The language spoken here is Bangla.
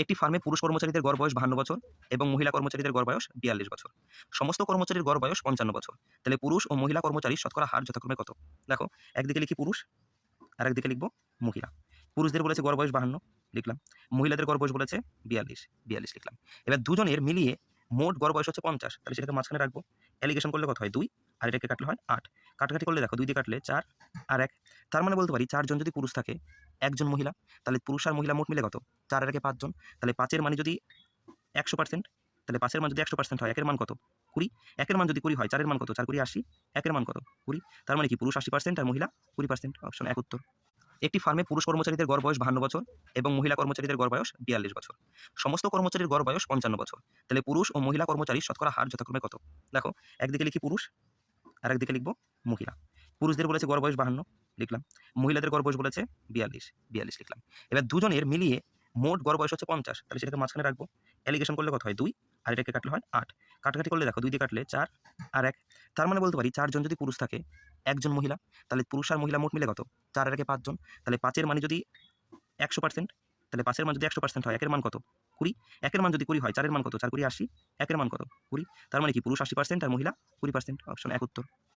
একটি ফার্মে পুরুষ কর্মচারীদের গড় বয়স 52 বছর এবং মহিলা কর্মচারীদের গড় বয়স 42 বছর। সমস্ত কর্মচারীর গড় বয়স 55 বছর। তাহলে পুরুষ ও মহিলা কর্মচারীর শতকরা হার যথাক্রমে কত? দেখো, একদিকে লিখি পুরুষ, আরেকদিকে লিখব মহিলা। পুরুষদের বলেছে গড় বয়স 52, লিখলাম। মহিলাদের গড় বয়স বলেছে 42 লিখলাম। এবার দুজনের মিলিয়ে মোট গড় বয়স হচ্ছে 50, তাহলে সেটাকে মাঝখানে রাখবো। অ্যালিগেশন করলে কত হয়? 2, আর এটাকে কাটলে হয় 8। কাটাকাটি করলে দেখো 2 দিয়ে কাটলে 4 আর 1। তার মানে বলতে পারি 4 জন যদি পুরুষ থাকে, 1 জন মহিলা, তাহলে পুরুষ আর মহিলা মোট মিলে কত? 4 আর 1 5 জন। তাহলে 5 এর মানে যদি 100%, তাহলে 5 এর মান যদি 100% হয়, 1 এর মান কত? 20। 1 এর মান যদি 20 হয়, 4 এর মান কত? 4 20 80। 1 এর মান কত? 20। তার মানে কি পুরুষ 80% আর মহিলা 20%। অপশন 1 উত্তর। একটি ফার্মে পুরুষ কর্মচারীদের গড় বয়স 52 বছর এবং মহিলা কর্মচারীদের গড় বয়স 42 বছর। সমস্ত কর্মচারীর গড় বয়স 55 বছর। তাহলে পুরুষ ও মহিলা কর্মচারীর শতকরা হার যথাক্রমে কত? দেখো, একদিকে লিখি পুরুষ, আরেকদিকে লিখব মহিলা। পুরুষদের বলেছে গড় বয়স 52, লিখলাম। মহিলাদের গড় বয়স বলেছে 42 লিখলাম। এবার দুজনের মিলিয়ে মোট গড় বয়স হচ্ছে 50, তাহলে সেটাকে মাঝখানে রাখবো। অ্যালিগেশন করলে কত হয়? 2, আর এটাকে কাটলে হয় 8। কাটাকাটি করলে দেখো 2 দিয়ে কাটলে 4 আর 1। তার মানে বলতে পারি 4 জন যদি পুরুষ থাকে, 1 জন মহিলা, তাহলে পুরুষ আর মহিলা মোট মিলে কত? 4 আর 1 5 জন। তাহলে 5 এর মানে যদি 100%, তাহলে 5 এর মান যদি 100% হয়, 1 এর মান কত? 20। 1 এর মান যদি 20 হয়, 4 এর মান কত? 4 20 80। 1 এর মান কত? 20। তার মানে কি পুরুষ 80% আর মহিলা 20%। অপশন 1 উত্তর।